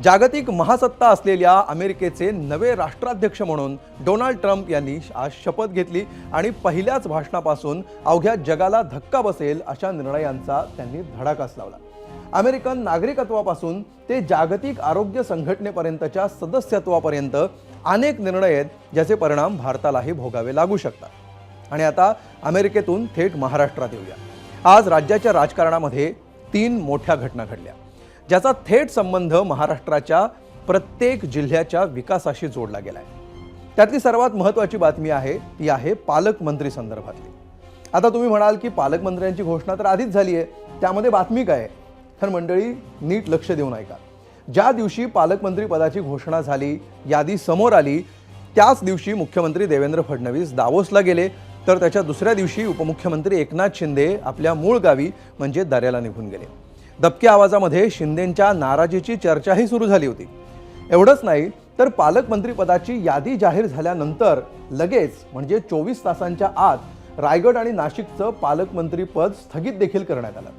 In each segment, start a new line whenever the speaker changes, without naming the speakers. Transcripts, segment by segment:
जागतिक महासत्ता असलेल्या अमेरिकेचे नवे राष्ट्राध्यक्ष म्हणून डोनाल्ड ट्रम्प यांनी आज शपथ घेतली आणि पहिल्याच भाषणापासून अवघ्या जगाला धक्का बसेल अशा निर्णयांचा त्यांनी धडाकाच लावला। अमेरिकन नागरिकत्वापासून ते जागतिक आरोग्य संघटनेपर्यंतच्या सदस्यत्वापर्यंत अनेक निर्णय आहेत ज्याचे परिणाम भारतालाही भोगावे लागू शकतात। आणि आता अमेरिकेतून थेट महाराष्ट्रात येऊया। आज राज्याच्या राजकारणामध्ये 3 मोठ्या घटना घडल्या ज्याचा थेट संबंध महाराष्ट्राच्या प्रत्येक जिल्ह्याच्या विकासाशी जोडला गेलाय। त्यातली सर्वात महत्त्वाची बातमी आहे ती आहे पालकमंत्री संदर्भातली। आता तुम्ही म्हणाल की पालकमंत्र्यांची घोषणा तर आधीच झाली आहे, त्यामध्ये बातमी काय आहे? तर मंडळी नीट लक्ष देऊन ऐका। ज्या दिवशी पालकमंत्री पदाची घोषणा झाली, यादी समोर आली, त्याच दिवशी मुख्यमंत्री देवेंद्र फडणवीस दावोसला गेले, तर त्याच्या दुसऱ्या दिवशी उपमुख्यमंत्री एकनाथ शिंदे आपल्या मूळ गावी म्हणजे दर्याला निघून गेले। दबक्या आवाजामध्ये शिंदेंच्या नाराजीची चर्चाही सुरू झाली होती। एवढंच नाही तर पालकमंत्री पदाची यादी जाहीर झाल्यानंतर लगेच म्हणजे 24 तासांच्या आत रायगड आणि नाशिकचं पालकमंत्री पद स्थगित देखील करण्यात आलं।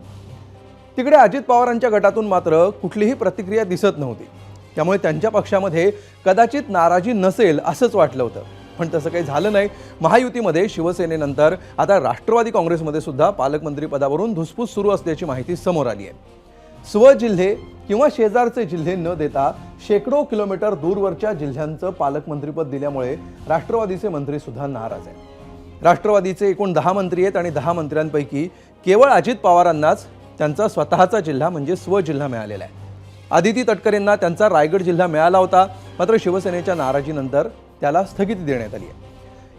तिकडे अजित पवारांच्या गटातून मात्र कुठलीही प्रतिक्रिया दिसत नव्हती, त्यामुळे त्यांच्या पक्षामध्ये कदाचित नाराजी नसेल असंच वाटलं होतं, पण तसं काही झालं नाही। महायुतीमध्ये शिवसेनेनंतर आता राष्ट्रवादी काँग्रेसमध्ये सुद्धा पालकमंत्री पदावरून धुसफूस सुरू असल्याची माहिती समोर आली आहे। स्वजिल्हे किंवा शेजारचे जिल्हे न देता शेकडो किलोमीटर दूरवरच्या जिल्ह्यांचं पालकमंत्रीपद दिल्यामुळे राष्ट्रवादीचे मंत्री सुद्धा नाराज आहेत। राष्ट्रवादीचे एकूण 10 मंत्री आहेत आणि 10 मंत्र्यांपैकी केवळ अजित पवारांनाच त्यांचा स्वतःचा जिल्हा म्हणजे स्वजिल्हा मिळालेला आहे। आदिती तटकरेंना त्यांचा रायगड जिल्हा मिळाला होता, मात्र शिवसेनेच्या नाराजीनंतर त्याला स्थगिती देण्यात आली आहे।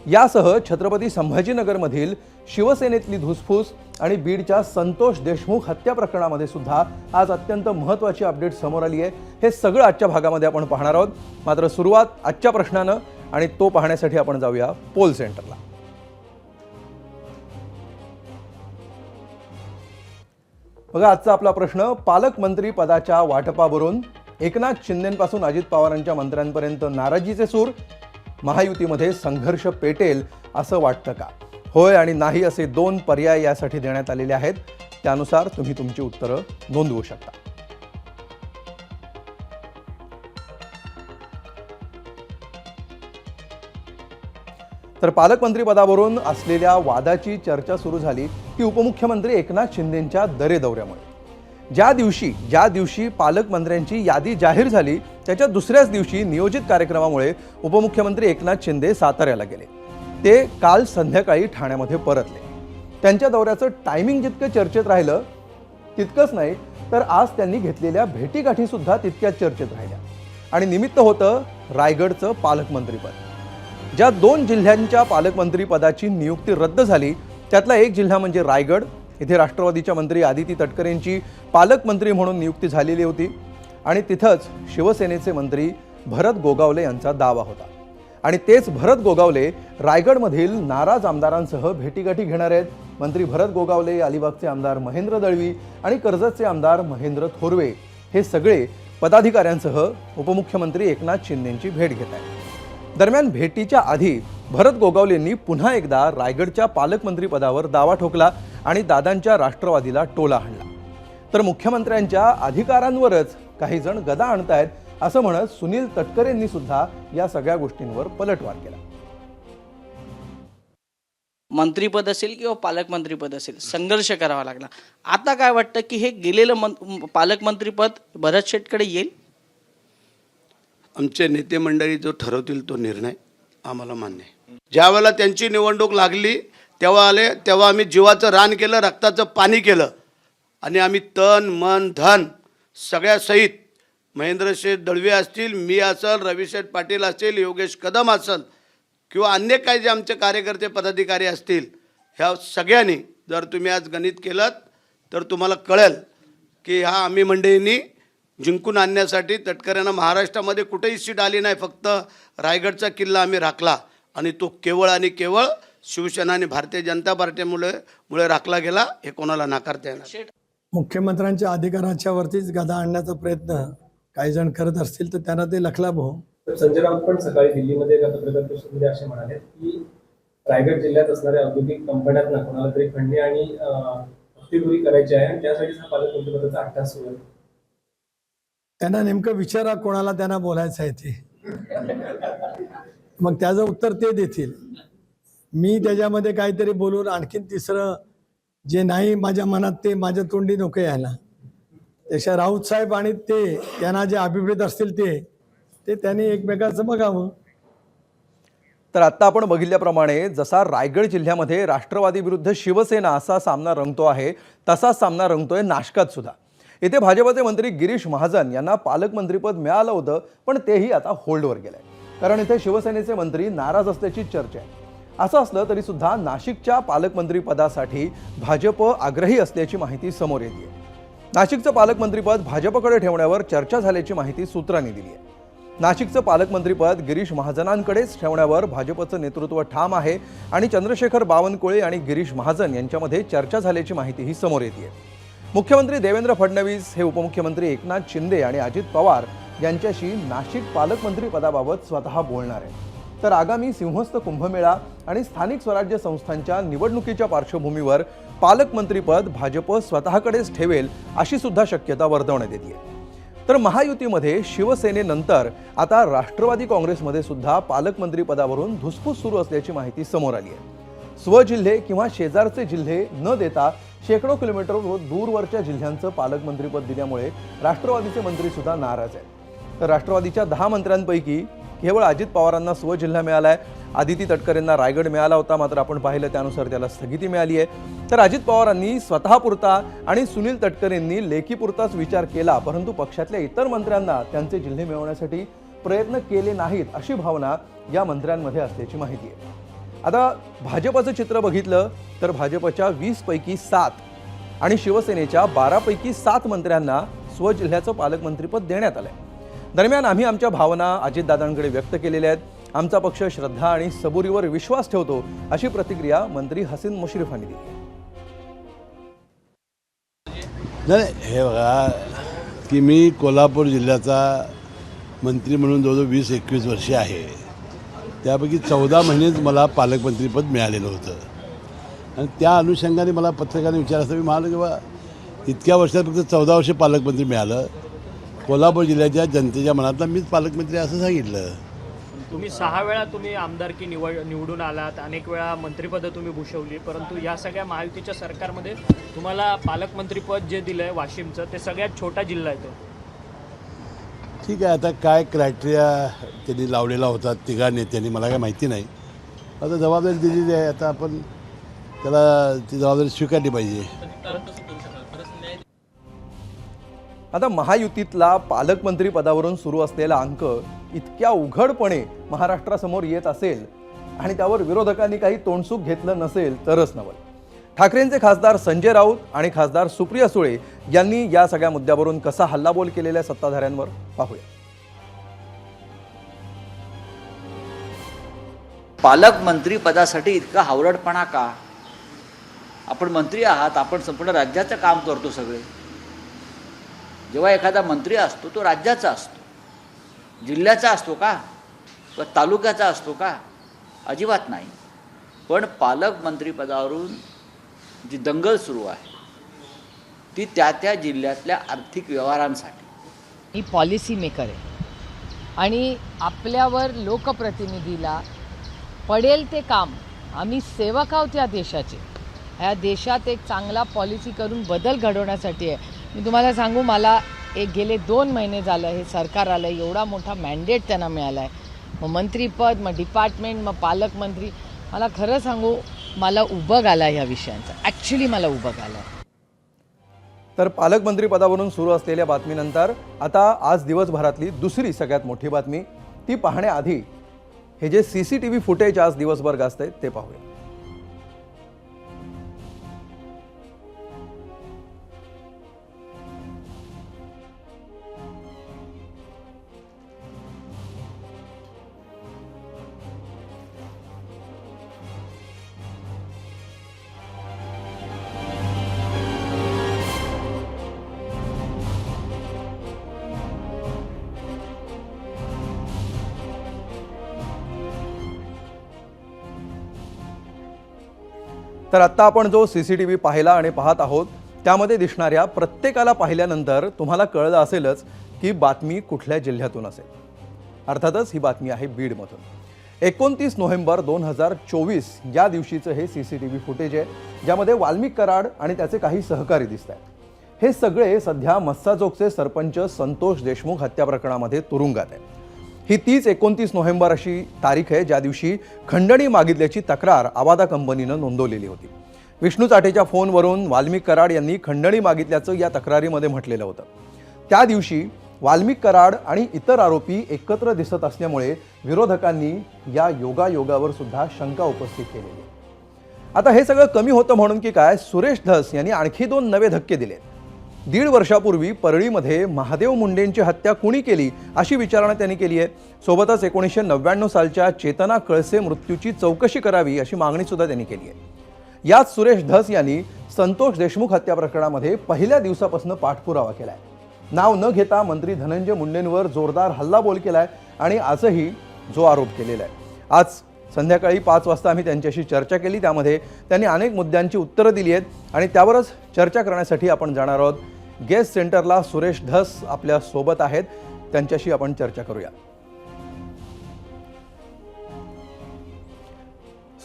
यासह छत्रपती संभाजीनगरमधील शिवसेनेतली धुसफूस आणि बीडच्या संतोष देशमुख हत्या प्रकरणामध्ये सुद्धा आज अत्यंत महत्त्वाची अपडेट समोर आली आहे। हे सगळं आजच्या भागामध्ये आपण पाहणार आहोत, मात्र सुरुवात आजच्या प्रश्नानं, आणि तो पाहण्यासाठी आपण जाऊया पोल सेंटरला। बघा, आजचा आपला प्रश्न पालकमंत्री पदाच्या वाटपावरून एकनाथ शिंदेंपासून अजित पवारांच्या मंत्र्यांपर्यंत नाराजीचे सूर, महायुतीमध्ये संघर्ष पेटेल असं वाटतं का? होय आणि नाही असे 2 पर्याय यासाठी देण्यात आलेले आहेत, त्यानुसार तुम्ही तुमची उत्तरं नोंदवू शकता। तर पालकमंत्री पदावरून असलेल्या वादाची चर्चा सुरू झाली ती उपमुख्यमंत्री एकनाथ शिंदेंच्या दौऱ्यामुळे। ज्या दिवशी पालकमंत्र्यांची यादी जाहीर झाली त्याच्या दुसऱ्याच दिवशी नियोजित कार्यक्रमामुळे उपमुख्यमंत्री एकनाथ शिंदे साताऱ्याला गेले। ते काल संध्याकाळी ठाण्यामध्ये परतले। त्यांच्या दौऱ्याचं टायमिंग जितकं चर्चेत राहिलं तितकंच नाही तर आज त्यांनी घेतलेल्या भेटीगाठी सुद्धा तितक्याच चर्चेत राहिल्या आणि निमित्त होतं रायगडचं पालकमंत्रीपद। ज्या 2 जिल्ह्यांच्या पालकमंत्री पदाची नियुक्ती रद्द झाली त्यातला एक जिल्हा म्हणजे रायगड। इथे राष्ट्रवादीच्या मंत्री आदिती तटकरेंची पालकमंत्री म्हणून नियुक्ती झालेली होती आणि तिथंच शिवसेनेचे मंत्री भरत गोगावले यांचा दावा होता। आणि तेच भरत गोगावले रायगडमधील नाराज आमदारांसह भेटीगाठी घेणार आहेत। मंत्री भरत गोगावले, अलिबागचे आमदार महेंद्र दळवी आणि कर्जतचे आमदार महेंद्र थोरवे हे सगळे पदाधिकाऱ्यांसह उपमुख्यमंत्री एकनाथ शिंदेंची भेट घेत आहेत। दरम्यान भेटीच्या आधी भरत गोगावलेंनी पुन्हा एकदा रायगडच्या पालकमंत्री पदावर दावा ठोकला आणि दादांच्या राष्ट्रवादीला टोला हाणला। तर मुख्यमंत्र्यांच्या अधिकारांवरच काही जण गदा आणतायत असं म्हणत सुनील तटकरेंनी सुद्धा या सगळ्या गोष्टींवर पलटवार केला।
मंत्रीपद असेल किंवा पालकमंत्रीपद असेल, संघर्ष करावा लागला। आता काय वाटतं की हे गेलेलं पालकमंत्रीपद भरत शेटकडे येईल?
आमचे नेते मंडळी जो ठरवतील तो निर्णय आम्हाला मान्य आहे। ज्यावेळेला त्यांची निवडणूक लागली तेव्हा आम्ही जीवाचं रान केलं, रक्ताचं पाणी केलं आणि आम्ही तन मन धन सगळ्यासहित महेंद्रशेठ दळवी असतील, मी असेल, रविशेठ पाटील असतील, योगेश कदम असेल किंवा अन्य काही जे आमचे कार्यकर्ते पदाधिकारी असतील, ह्या सगळ्यांनी जर तुम्ही आज गणित केलं तर तुम्हाला कळेल की ह्या आम्ही मंडळींनी जिंकून आणण्यासाठी तटकऱ्यांना महाराष्ट्रामध्ये कुठेही सीट आली नाही, फक्त रायगडचा किल्ला आम्ही राखला आणि तो केवळ आणि केवळ शिवसेना आणि भारतीय जनता पार्टीमुळे राखला गेला, हे कोणाला नाकारता येणार?
मुख्यमंत्र्यांच्या अधिकाराच्या वरतीच गदा आणण्याचा प्रयत्न काही जण करत असतील तर त्यांना ते लखलाभ हो।
संजय राऊत पण सकाळी दिल्लीमध्ये एका पत्रकार परिषदेमध्ये असे म्हणाले की रायगड जिल्ह्यात असणाऱ्या औद्योगिक कंपन्यांना कोणाला तरी खंडणी आणि हप्तेखोरी करायची आहे आणि त्यासाठी पालकमंत्री पदाचा अट्टास सुरू आहे।
त्यांना नेमकं विचारा कोणाला त्यांना बोलायचं आहे ते, मग त्याचं उत्तर ते देतील. मी त्याच्यामध्ये काहीतरी बोलून आणखीन तिसरं जे नाही माझ्या मनात ते माझ्या तोंडी नको यायला. त्याच्या राऊत साहेब आणि ते त्यांना जे अभिप्रेत असतील ते त्यांनी एकमेकाचं बघावं.
तर आत्ता आपण बघितल्याप्रमाणे जसा रायगड जिल्ह्यामध्ये राष्ट्रवादी विरुद्ध शिवसेना असा सामना रंगतो आहे, तसाच सामना रंगतोय नाशकात सुद्धा. इथे भाजपचे मंत्री गिरीश महाजन यांना पालकमंत्रीपद मिळालं होतं, पण तेही आता होल्डवर गेलंय, कारण इथे शिवसेनेचे मंत्री नाराज असल्याची चर्चा आहे. असं असलं तरी सुद्धा नाशिकच्या पालकमंत्रीपदासाठी भाजप आग्रही असल्याची माहिती समोर येते. नाशिकचं पालकमंत्रीपद भाजपकडे ठेवण्यावर चर्चा झाल्याची माहिती सूत्रांनी दिली आहे. नाशिकचं पालकमंत्रीपद गिरीश महाजनांकडेच ठेवण्यावर भाजपचं नेतृत्व ठाम आहे आणि चंद्रशेखर बावनकुळे आणि गिरीश महाजन यांच्यामध्ये चर्चा झाल्याची माहितीही समोर येते. मुख्यमंत्री देवेंद्र फडणवीस हे उपमुख्यमंत्री एकनाथ शिंदे आणि अजित पवार यांच्याशी नाशिक पालकमंत्री पदाबाबत स्वतः बोलणार आहे. तर आगामी सिंहस्थ कुंभमेळा आणि स्थानिक स्वराज्य संस्थांच्या निवडणुकीच्या पार्श्वभूमीवर पालकमंत्रीपद भाजप स्वतःकडेच ठेवेल अशी सुद्धा शक्यता वर्तवण्यात येते. तर महायुतीमध्ये शिवसेनेनंतर आता राष्ट्रवादी काँग्रेसमध्ये सुद्धा पालकमंत्री पदावरून धुसफूस सुरू असल्याची माहिती समोर आली आहे. स्वजिल्हे किंवा शेजारचे जिल्हे न देता शेकडो किलोमीटर दूरवरच्या जिल्ह्यांचं पालकमंत्रीपद दिल्यामुळे राष्ट्रवादीचे मंत्री सुद्धा नाराज आहेत. तर राष्ट्रवादीच्या 10 मंत्र्यांपैकी केवळ अजित पवारांना स्वजिल्हा मिळालाय. आदिती तटकरेंना रायगड मिळाला होता, मात्र आपण पाहिलं त्यानुसार त्याला स्थगिती मिळाली आहे. तर अजित पवारांनी स्वतःपुरता आणि सुनील तटकरेंनी लेखीपुरताच विचार केला, परंतु पक्षातल्या इतर मंत्र्यांना त्यांचे जिल्हे मिळवण्यासाठी प्रयत्न केले नाहीत अशी भावना या मंत्र्यांमध्ये असल्याची माहिती आहे. आता भाजपचं चित्र बघितलं तर भाजपच्या 20 पैकी 7 आणि शिवसेनेच्या 12 पैकी 7 मंत्र्यांना स्वजिल्ह्याचं पालकमंत्रीपद देण्यात आलंय. दरम्यान आम्ही आमच्या भावना अजितदादांकडे व्यक्त केलेल्या आहेत. आमचा पक्ष श्रद्धा आणि सबुरीवर विश्वास ठेवतो अशी प्रतिक्रिया मंत्री हसीन मुश्रीफांनी दिली.
नाही, हे बघा की मी कोल्हापूर जिल्ह्याचा मंत्री म्हणून जवळजवळ 20-21 वर्षे आहे. त्यापैकी 14 महिनेच मला पालकमंत्रीपद मिळालेलं होतं आणि त्या अनुषंगाने मला पत्रकारांनी विचारलं असतं. मी म्हणालो की बा इतक्या वर्षात फक्त 14 वर्ष पालकमंत्री मिळालं. कोल्हापूर जिल्ह्याच्या जनतेच्या मनातला मीच पालकमंत्री असं सांगितलं.
तुम्ही 6 वेळा तुम्ही आमदारकी निवडून आलात, अनेक वेळा मंत्रिपदं तुम्ही भूषवली, परंतु या सगळ्या महायुतीच्या सरकारमध्ये तुम्हाला पालकमंत्रीपद जे दिलं आहे वाशिमचं, ते सगळ्यात छोटा जिल्हा आहे तो.
ठीक आहे, आता काय क्रायटेरिया त्यांनी लावलेला होता तिघा नेत्यांनी मला काय माहिती नाही. आता जबाबदारी दिलेली आहे, आता आपण त्याला ती जबाबदारी स्वीकारली पाहिजे.
आता महायुतीतला पालकमंत्री पदावरून सुरू असलेला अंक इतक्या उघडपणे महाराष्ट्रासमोर येत असेल आणि त्यावर विरोधकांनी काही तोंडसूक घेतलं नसेल तरच नवल. ठाकरेंचे खासदार संजय राऊत आणि खासदार सुप्रिया सुळे यांनी या सगळ्या मुद्द्यावरून कसा हल्लाबोल केलेल्या सत्ताधाऱ्यांवर पाहूया.
पालकमंत्री पदासाठी इतका हावरटपणा का? आपण मंत्री आहात, आपण संपूर्ण राज्याचं काम करतो सगळे. जेव्हा एखादा मंत्री असतो तो राज्याचा असतो, जिल्ह्याचा असतो का व तालुक्याचा असतो का? अजिबात नाही. पण पालकमंत्रीपदावरून जी दंगल सुरू आहे ती त्या जिल्ह्यातल्या आर्थिक व्यवहारांसाठी.
ही पॉलिसी मेकर आहे आणि आपल्यावर लोकप्रतिनिधीला पडेल ते काम, आम्ही सेवक आहोत या देशाचे. ह्या देशात एक चांगला पॉलिसी करून बदल घडवण्यासाठी आहे. मी तुम्हाला सांगू, मला गेले 2 महिने झालं हे सरकार आलं, एवढा मोठा मॅन्डेट त्यांना मिळाला आहे. मग मंत्रीपद, मग डिपार्टमेंट, मग पालकमंत्री. मला खरं सांगू, मला उबग आला ह्या विषयांचा. ॲक्च्युली मला उबग आला.
तर पालकमंत्री पदावरून सुरू असलेल्या बातमीनंतर आता आज दिवसभरातली दुसरी सगळ्यात मोठी बातमी ती पाहण्याआधी हे जे CCTV फुटेज आज दिवसभर गाजतंय ते पाहूया. तर आत्ता आपण जो CCTV पाहिला आणि पाहत आहोत त्यामध्ये दिसणाऱ्या प्रत्येकाला पाहिल्यानंतर तुम्हाला कळलं असेलच की बातमी कुठल्या जिल्ह्यातून असेल. अर्थातच ही बातमी आहे बीडमधून. 29 नोव्हेंबर 2024 या दिवशीचं हे CCTV फुटेज आहे, ज्यामध्ये वाल्मिक कराड आणि त्याचे काही सहकारी दिसत आहेत. हे सगळे सध्या मस्साजोगचे सरपंच संतोष देशमुख हत्या प्रकरणामध्ये तुरुंगात आहेत. ही तीच 29 नोव्हेंबर अशी तारीख आहे ज्या दिवशी खंडणी मागितल्याची तक्रार आवादा कंपनीनं नोंदवलेली होती. विष्णू चाटेच्या फोनवरून वाल्मिक कराड यांनी खंडणी मागितल्याचं या तक्रारीमध्ये म्हटलेलं होतं. त्या दिवशी वाल्मिक कराड आणि इतर आरोपी एकत्र दिसत असल्यामुळे विरोधकांनी या योगायोगावर सुद्धा शंका उपस्थित केलेली. आता हे सगळं कमी होतं म्हणून की काय, सुरेश धस यांनी आणखी 2 नवे धक्के दिले. 1.5 वर्षापूर्वी परळीमध्ये महादेव मुंडेंची हत्या कुणी केली अशी विचारणा त्यांनी केली आहे. सोबतच 1999 सालच्या चेतना कळसे मृत्यूची चौकशी करावी अशी मागणी सुद्धा त्यांनी केली आहे. याच सुरेश धस यांनी संतोष देशमुख हत्या प्रकरणामध्ये पहिल्या दिवसापासून पाठपुरावा केलाय. नाव न घेता मंत्री धनंजय मुंडेंवर जोरदार हल्लाबोल केलाय आणि आजही जो आरोप केलेला आहे. आज संध्याकाळी 5 वाजता आम्ही त्यांच्याशी चर्चा केली. त्यामध्ये त्यांनी अनेक मुद्द्यांची उत्तरं दिली आहेत आणि त्यावरच चर्चा करण्यासाठी आपण जाणार आहोत. गेस्ट सेंटरला सुरेश धस आपल्या सोबत आहेत, त्यांच्याशी आपण चर्चा करूया.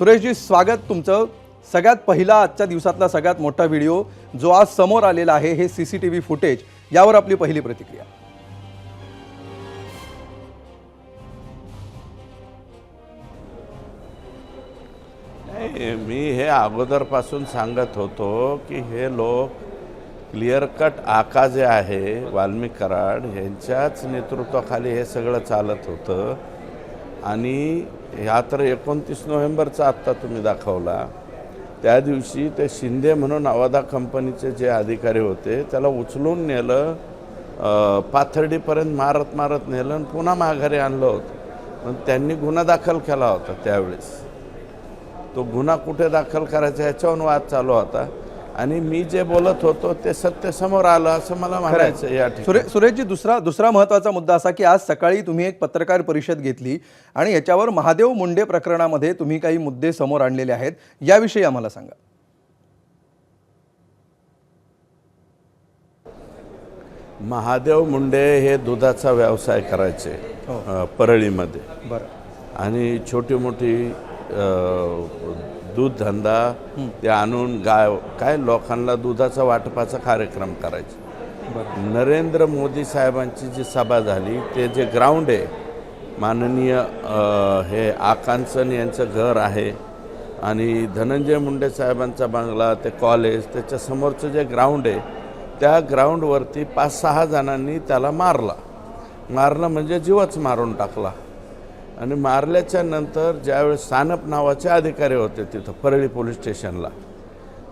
सुरेशजी, स्वागत तुमचं. सगळ्यात पहिला आजच्या दिवसातला सगळ्यात मोठा व्हिडिओ जो आज समोर आलेला आहे, हे CCTV फुटेज, यावर आपली पहिली प्रतिक्रिया.
नाही, मी हे अगोदरपासून सांगत होतो की हे लोक क्लिअर कट आका जे आहे वाल्मिक कराड यांच्याच नेतृत्वाखाली हे सगळं चालत होतं. आणि ह्या तर 29 नोव्हेंबरचा आत्ता तुम्ही दाखवला, त्या दिवशी ते शिंदे म्हणून आवादा कंपनीचे जे अधिकारी होते त्याला उचलून नेलं, पाथर्डीपर्यंत मारत नेलं आणि पुन्हा माघारी आणलं होतं. पण त्यांनी गुन्हा दाखल केला होता. त्यावेळेस तो गुन्हा कुठे दाखल करायचा ह्याच्यावरून वाद चालू होता आणि मी जे बोलत होतो ते सत्य समोर आलं असं मला म्हणायचं या ठिकाणी.
सुरेशजी, दुसरा महत्त्वाचा मुद्दा असा की आज सकाळी तुम्ही एक पत्रकार परिषद घेतली आणि याच्यावर महादेव मुंडे प्रकरणामध्ये तुम्ही काही मुद्दे समोर आणलेले आहेत, याविषयी आम्हाला सांगा.
महादेव मुंडे हे दुधाचा व्यवसाय करायचे परळीमध्ये.
बरं.
आणि छोटी मोठी दूध धंदा ते आणून काय लोकांना दुधाचा वाटपाचा कार्यक्रम करायचे. नरेंद्र मोदी साहेबांची जी सभा झाली, ते जे ग्राउंड आहे माननीय हे आकांचन यांचं घर आहे आणि धनंजय मुंडे साहेबांचा बंगला, ते कॉलेज, त्याच्यासमोरचं जे ग्राउंड आहे त्या ग्राउंडवरती 5-6 जणांनी त्याला मारलं म्हणजे जीवच मारून टाकला. आणि मारल्याच्या नंतर ज्यावेळेस सानप नावाचे अधिकारी होते तिथं परळी पोलीस स्टेशनला,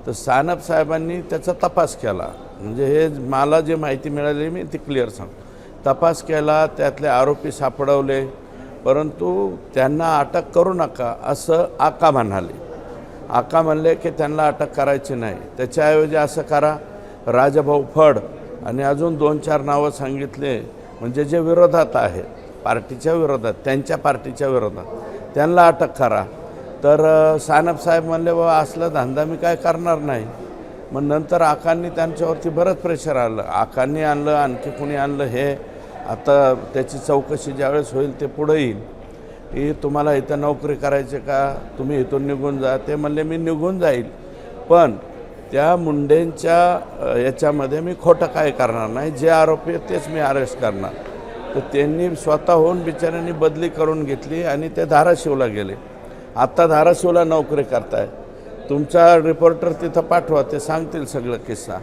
तर सानप साहेबांनी त्याचा तपास केला. म्हणजे हे मला जे माहिती मिळाली मी ती क्लिअर सांगतो. तपास केला, त्यातले आरोपी सापडवले, परंतु त्यांना अटक करू नका असं आका म्हणाले. आका म्हणले की त्यांना अटक करायची नाही, त्याच्याऐवजी असं करा, राजाभाऊ फड आणि अजून 2-4 नावं सांगितले म्हणजे जे विरोधात आहेत, पार्टीच्या विरोधात, त्यांच्या पार्टीच्या विरोधात, त्यांना अटक करा. तर सानप साहेब म्हणले बाबा असला धंदा मी काय करणार नाही. मग नंतर आकांनी त्यांच्यावरती बरंच प्रेशर आलं. आकांनी आणलं, आणखी कोणी आणलं, हे आता त्याची चौकशी ज्यावेळेस होईल ते पुढं येईल. की तुम्हाला इथं नोकरी करायची का, तुम्ही इथून निघून जा. ते म्हणले मी निघून जाईल, पण त्या मुंडेंच्या याच्यामध्ये मी खोटं काय करणार नाही, जे आरोपी आहेत तेच मी अरेस्ट करणार. तर त्यांनी स्वतःहून बिचाऱ्यांनी बदली करून घेतली आणि ते धाराशिवला गेले. आत्ता धाराशिवला नोकरी करताय. तुमचा रिपोर्टर तिथं पाठवा, ते सांगतील सगळं किस्सा.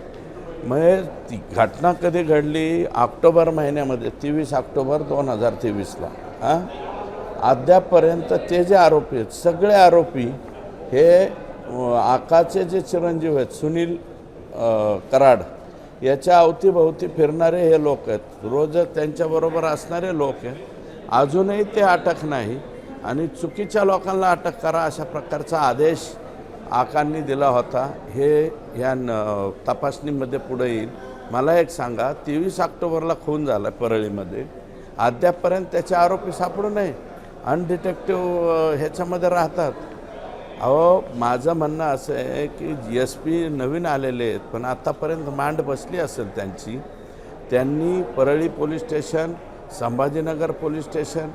मग ती घटना कधी घडली, ऑक्टोबर महिन्यामध्ये, 23 ऑक्टोबर 2023ला. अद्यापपर्यंत ते जे आरोपी आहेत, सगळे आरोपी हे आकाचे जे चिरंजीव आहेत सुनील कराड याच्या अवतीभोवती फिरणारे हे लोक आहेत, रोज त्यांच्याबरोबर असणारे लोक आहेत. अजूनही ते अटक नाही आणि चुकीच्या लोकांना अटक करा अशा प्रकारचा आदेश आकांनी दिला होता. हे या तपासणीमध्ये पुढे येईल. मला एक सांगा, 23 ऑक्टोबरला खून झाला परळीमध्ये, अद्यापपर्यंत त्याचे आरोपी सापडू नये, अनडिटेक्टिव्ह ह्याच्यामध्ये राहतात. अहो माझं म्हणणं असं आहे की एस पी नवीन आलेले आहेत, पण आत्तापर्यंत मांड बसली असेल त्यांची. त्यांनी Parli police station, Sambhajinagar police station,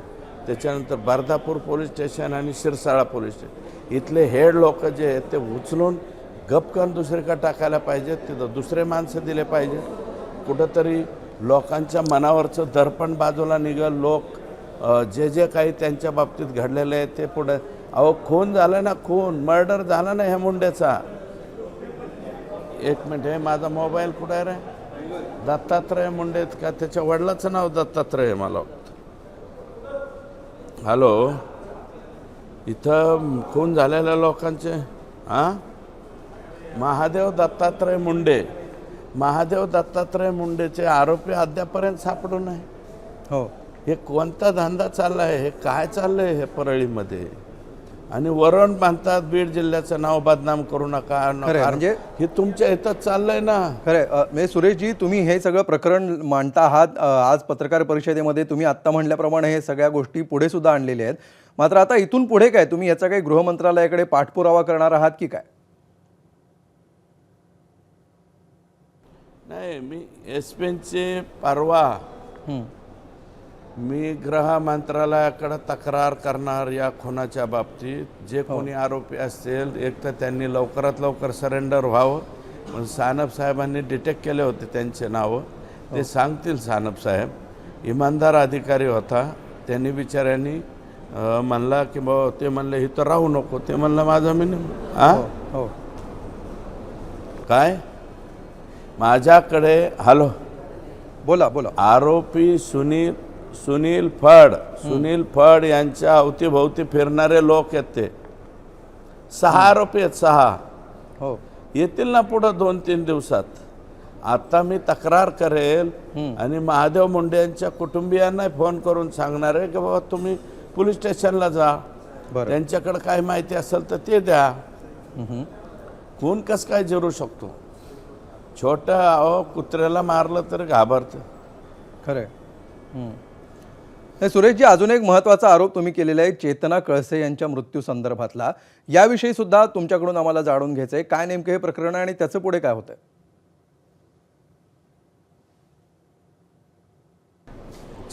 त्याच्यानंतर बर्दापूर पोलीस स्टेशन आणि शिरसाळा पोलीस स्टेशन इथले हेड लोक जे आहेत ते उचलून गपकन दुसरीकडे टाकायला पाहिजेत. तिथं दुसरे माणसं दिले पाहिजे. कुठंतरी लोकांच्या मनावरचं दर्पण बाजूला निघल. लोक जे जे काही त्यांच्या बाबतीत घडलेलं आहे ते पुढे. अहो खून झाला ना, खून मर्डर झाला ना ह्या मुंडेचा. एक मिनिट, हे माझा मोबाईल कुठं आहे रे? दत्तात्रय मुंडे का त्याच्या वडिलाचं नाव दत्तात्रय मला वाटतं. हॅलो, इथं खून झालेल्या लोकांचे महादेव दत्तात्रय मुंडे, महादेव दत्तात्रय मुंडेचे आरोपी अद्यापर्यंत सापडू नाही.
हो,
हे कोणता धंदा चालला आहे? हे काय चाललं आहे हे परळीमध्ये? आणि वरण बांधतात बीड जिल्ह्याचं नाव बदनाम करू नका.
म्हणजे
हे तुमच्या इथंच चाललंय ना.
खरं म्हणजे सुरेशजी, तुम्ही हे सगळं प्रकरण मांडता आहात. आज पत्रकार परिषदेमध्ये तुम्ही आत्ता म्हणल्याप्रमाणे हे सगळ्या गोष्टी पुढे सुद्धा आणलेल्या आहेत. मात्र आता इथून पुढे काय? तुम्ही याचा काही गृहमंत्रालयाकडे पाठपुरावा करणार आहात की काय?
नाही, मी एसपीचे परवा मी गृह मंत्रालयाकडे तक्रार करणार या खुनाच्या बाबतीत. जे कोणी आरोपी असतील, एक तर त्यांनी लवकरात लवकर सरेंडर व्हावं. पण सानप साहेबांनी डिटेक्ट केले होते त्यांचे नावं, ते सांगतील. सानप साहेब इमानदार अधिकारी होता. त्यांनी बिचाऱ्यांनी म्हणला की बाबा, ते म्हणले इथं राहू नको. ते म्हणलं माझं मी
हो,
काय माझ्याकडे. हॅलो,
बोला बोला.
आरोपी सुनील फड यांच्या अवतीभोवती फिरणारे लोक आहेत. ते 6 आरोपी आहेत. 6
हो,
येतील ना पुढं 2-3 दिवसात. आता मी तक्रार करेल आणि महादेव मुंडे यांच्या कुटुंबियांना फोन करून सांगणार आहे की बाबा तुम्ही पोलीस स्टेशनला जा. त्यांच्याकडे काय माहिती असेल तर ते द्या. खून कसं काय जिरू शकतो? छोटं कुत्र्याला मारलं तर घाबरतं.
खरंय. सुरेशजी, अजून एक महत्त्वाचा आरोप तुम्ही केलेला आहे चेतना कळसे यांच्या मृत्यू संदर्भातला. याविषयी सुद्धा तुमच्याकडून आम्हाला जाणून घ्यायचं आहे. काय नेमकं हे प्रकरण आहे आणि त्याचं पुढे काय होतंय?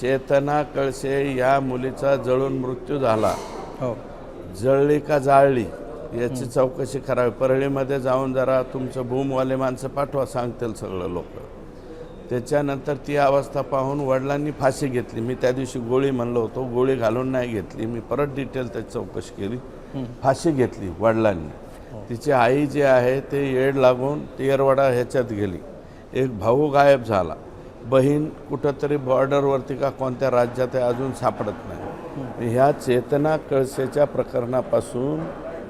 चेतना कळसे या मुलीचा जळून मृत्यू झाला.
हो,
जळली का जाळली याची चौकशी करावी. परळीमध्ये जाऊन जरा तुमचं बूमवाले माणसं पाठवा, सांगतील सगळं लोक. त्याच्यानंतर ती अवस्था पाहून वडिलांनी फाशी घेतली. मी त्या दिवशी गोळी म्हणलो होतो, गोळी घालून नाही घेतली. मी परत डिटेल त्याची चौकशी केली. फाशी घेतली वडिलांनी. तिची आई जी आहे ते येड लागून तेरवाडा ह्याच्यात गेली. एक भाऊ गायब झाला. बहीण कुठंतरी बॉर्डरवरती का कोणत्या राज्यात आहे अजून सापडत नाही. ह्या चेतना कळसेच्या प्रकरणापासून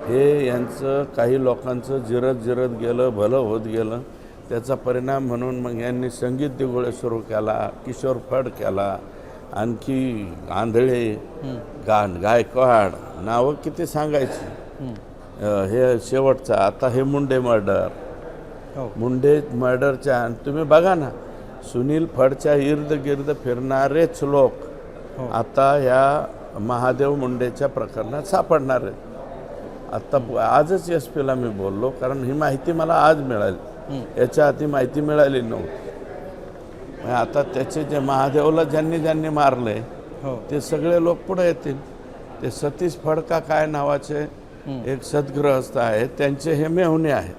हे यांचं काही लोकांचं जिरत गेलं, भलं होत गेलं. त्याचा परिणाम म्हणून मग यांनी संगीत दिगोळे सुरू केला, किशोर फड केला, आणखी आंधळे, गायकवाड, नावं किती सांगायची. हे शेवटचं आता हे मुंडे मर्डरच्या. तुम्ही बघा ना, सुनील फडच्या इर्द गिर्द फिरणारेच लोक आता ह्या महादेव मुंडेच्या प्रकरणात सापडणार आहेत. आत्ता आजच एस पीला मी बोललो, कारण ही माहिती मला आज मिळाली. याच्या आधी माहिती मिळाली नव्हती. आता त्याचे जे महादेवला ज्यांनी मारले ते सगळे लोक पुढे येतील. ते सतीश फडका काय नावाचे एक सद्गृहस्थ आहेत, त्यांचे हे मेहुणे आहेत.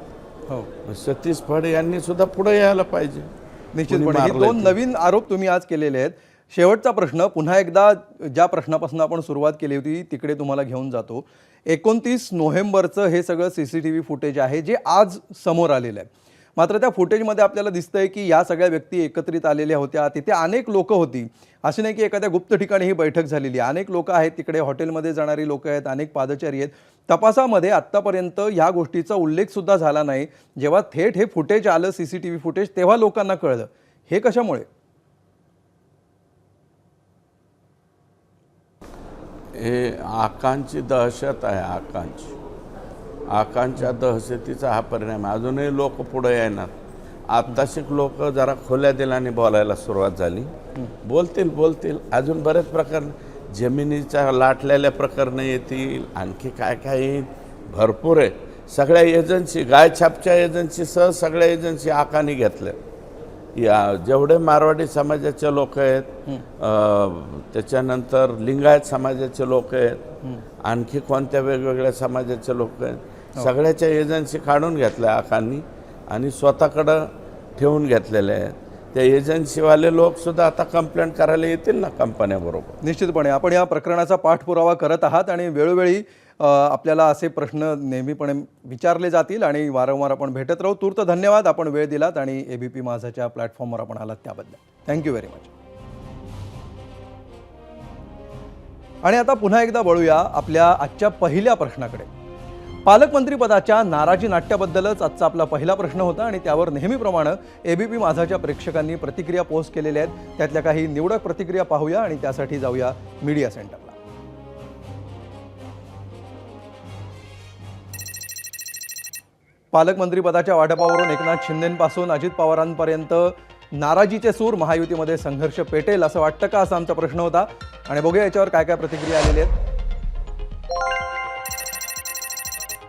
सतीश फड यांनी सुद्धा पुढे यायला पाहिजे.
निश्चितपणे हे 2 नवीन आरोप तुम्ही आज केलेले आहेत. शेवटचा प्रश्न, पुन्हा एकदा ज्या प्रश्नापासून आपण सुरुवात केली होती तिकडे तुम्हाला घेऊन जातो. 29 नोव्हेंबरचं हे सगळं CCTV फुटेज आहे जे आज समोर आलेलं आहे. मात्र त्या फुटेजमध्ये आपल्याला दिसतंय की या सगळ्या व्यक्ती एकत्रित आलेल्या होत्या. तिथे अनेक लोक होती. असे नाही की एखाद्या गुप्त ठिकाणी ही बैठक झालेली आहे. अनेक लोक आहेत तिकडे, हॉटेलमध्ये जाणारी लोक आहेत, अनेक पादचारी आहेत. तपासामध्ये आत्तापर्यंत ह्या गोष्टीचा उल्लेख सुद्धा झाला नाही. जेव्हा थेट हे फुटेज आलं, CCTV फुटेज, तेव्हा लोकांना कळलं. हे कशामुळे?
हे आकांची दहशत आहे. आकांच्या दहशतीचा हा परिणाम. अजूनही लोक पुढे येणार. आत्ताशिक लोक जरा खोल्या दिलाने बोलायला सुरुवात झाली. बोलतील अजून बरेच प्रकरण, जमिनीच्या लाटलेल्या प्रकरणं येतील, आणखी काय येईल. भरपूर आहे. सगळ्या एजन्सी, गायछापच्या एजन्सीसह सगळ्या एजन्सी आकानी घेतल्या. या जेवढे मारवाडी समाजाचे लोक आहेत, त्याच्यानंतर लिंगायत समाजाचे लोक आहेत, आणखी कोणत्या वेगवेगळ्या समाजाचे लोक आहेत, सगळ्याच्या एजन्सी काढून घेतल्या आकांनी आणि स्वतःकडं ठेवून घेतलेले आहेत. त्या एजन्सीवाले लोकसुद्धा आता कंप्लेंट करायला येतील ना कंपन्याबरोबर.
निश्चितपणे आपण या प्रकरणाचा पाठपुरावा करत आहात आणि वेळोवेळी आपल्याला असे प्रश्न नेहमीपणे विचारले जातील आणि वारंवार आपण भेटत राहू. तूर्त धन्यवाद, आपण वेळ दिलात आणि ABP माझाच्या प्लॅटफॉर्मवर आपण आलात त्याबद्दल. Thank you very much. आणि आता पुन्हा एकदा वळूया आपल्या आजच्या पहिल्या प्रश्नाकडे. पालकमंत्रीपदाच्या नाराजी नाट्याबद्दलच आजचा आपला पहिला प्रश्न होता आणि त्यावर नेहमीप्रमाणे ABP माझाच्या प्रेक्षकांनी प्रतिक्रिया पोस्ट केलेल्या आहेत. त्यातल्या काही निवडक प्रतिक्रिया पाहूया आणि त्यासाठी जाऊया मीडिया सेंटरला. पालकमंत्रीपदाच्या वाटपावरून एकनाथ शिंदेंपासून अजित पवारांपर्यंत नाराजीचे सूर, महायुतीमध्ये संघर्ष पेटेल असं वाटतं का, असा आमचा प्रश्न होता. आणि बघूया याच्यावर काय काय प्रतिक्रिया आलेल्या आहेत.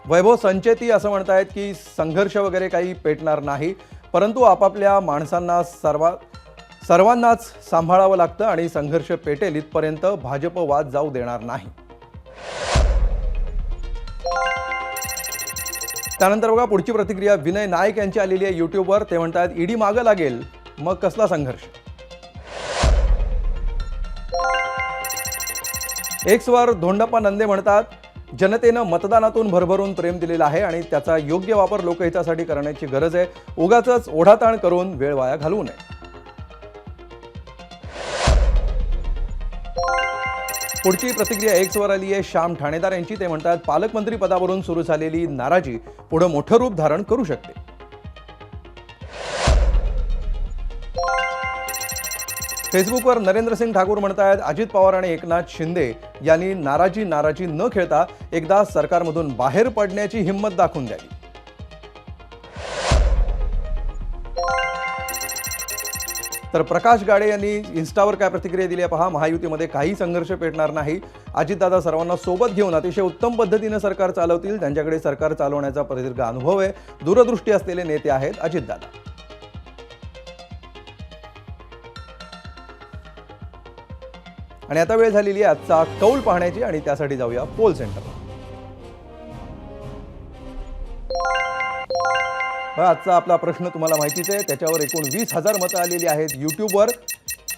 वैभव संचेती असं म्हणतायत की संघर्ष वगैरे काही पेटणार नाही, परंतु आपापल्या माणसांना सर्वांनाच सांभाळावं लागतं आणि संघर्ष पेटेल इथपर्यंत भाजप वाद जाऊ देणार नाही. त्यानंतर बघा पुढची प्रतिक्रिया विनय नाईक यांची आलेली आहे यूट्यूबवर. ते म्हणतात ईडी मागं लागेल मग कसला संघर्ष. एक्सवर धोंडप्पा नंदे म्हणतात जनतेनं मतदानातून भरभरून प्रेम दिलेलं आहे आणि त्याचा योग्य वापर लोकहितासाठी करण्याची गरज आहे. उगाचच ओढाताण करून वेळ वाया घालवू नये. पुढची प्रतिक्रिया एक्सवर आली आहे श्याम ठाणेदार यांची. ते म्हणतात पालकमंत्री पदावरून सुरू झालेली नाराजी पुढे मोठं रूप धारण करू शकते. फेसबुकवर नरेंद्र सिंग ठाकूर म्हणतात अजित पवार आणि एकनाथ शिंदे यांनी नाराजी न खेळता एकदा सरकारमधून बाहेर पडण्याची हिंमत दाखवून द्यावी. तर प्रकाश गाडे यांनी इन्स्टावर काय प्रतिक्रिया दिली आहे पहा. महायुतीमध्ये काही संघर्ष पेटणार नाही. अजितदादा सर्वांना सोबत घेऊन अतिशय उत्तम पद्धतीने सरकार चालवतील. त्यांच्याकडे सरकार चालवण्याचा प्रदीर्घ अनुभव आहे. दूरदृष्टी असलेले नेते आहेत अजितदादा. आणि आता वेळ झालेली आहे आजचा कौल पाहण्याची आणि त्यासाठी जाऊया पोल सेंटरला. आजचा आपला प्रश्न तुम्हाला माहितीच आहे. त्याच्यावर एकूण 20,000 मतं आलेली आहेत यूट्यूबवर.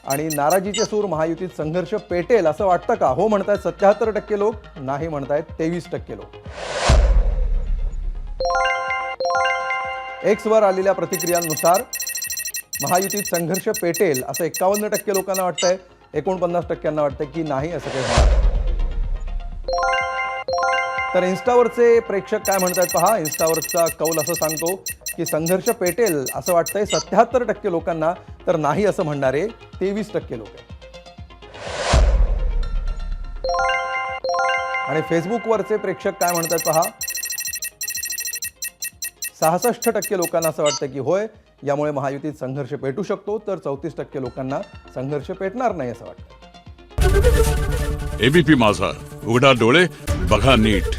आणि नाराजीचे सूर, महायुतीत संघर्ष पेटेल असं वाटतं का? हो म्हणतायत 77% लोक, नाही म्हणतायत 23% लोक. एक्सवर आलेल्या प्रतिक्रियांनुसार महायुतीत संघर्ष पेटेल असं 51% लोकांना वाटतंय. 49% वाटतं की नाही असं काही होणार. तर इन्स्टावरचे प्रेक्षक काय म्हणतात पहा. इन्स्टावरचा कौल असं सांगतो की संघर्ष पेटेल असं वाटतंय 77% लोकांना, तर नाही असं म्हणणारे 23% लोक आहेत. आणि फेसबुकवरचे प्रेक्षक काय म्हणतात पहा. 66% लोकांना असं वाटतं की होय, यामुळे महायुतीत संघर्ष पेटू शकतो, तर 34% लोकांना संघर्ष पेटणार नाही असं वाटतं.
ABP माझा, उघडा डोळे बघा नीट.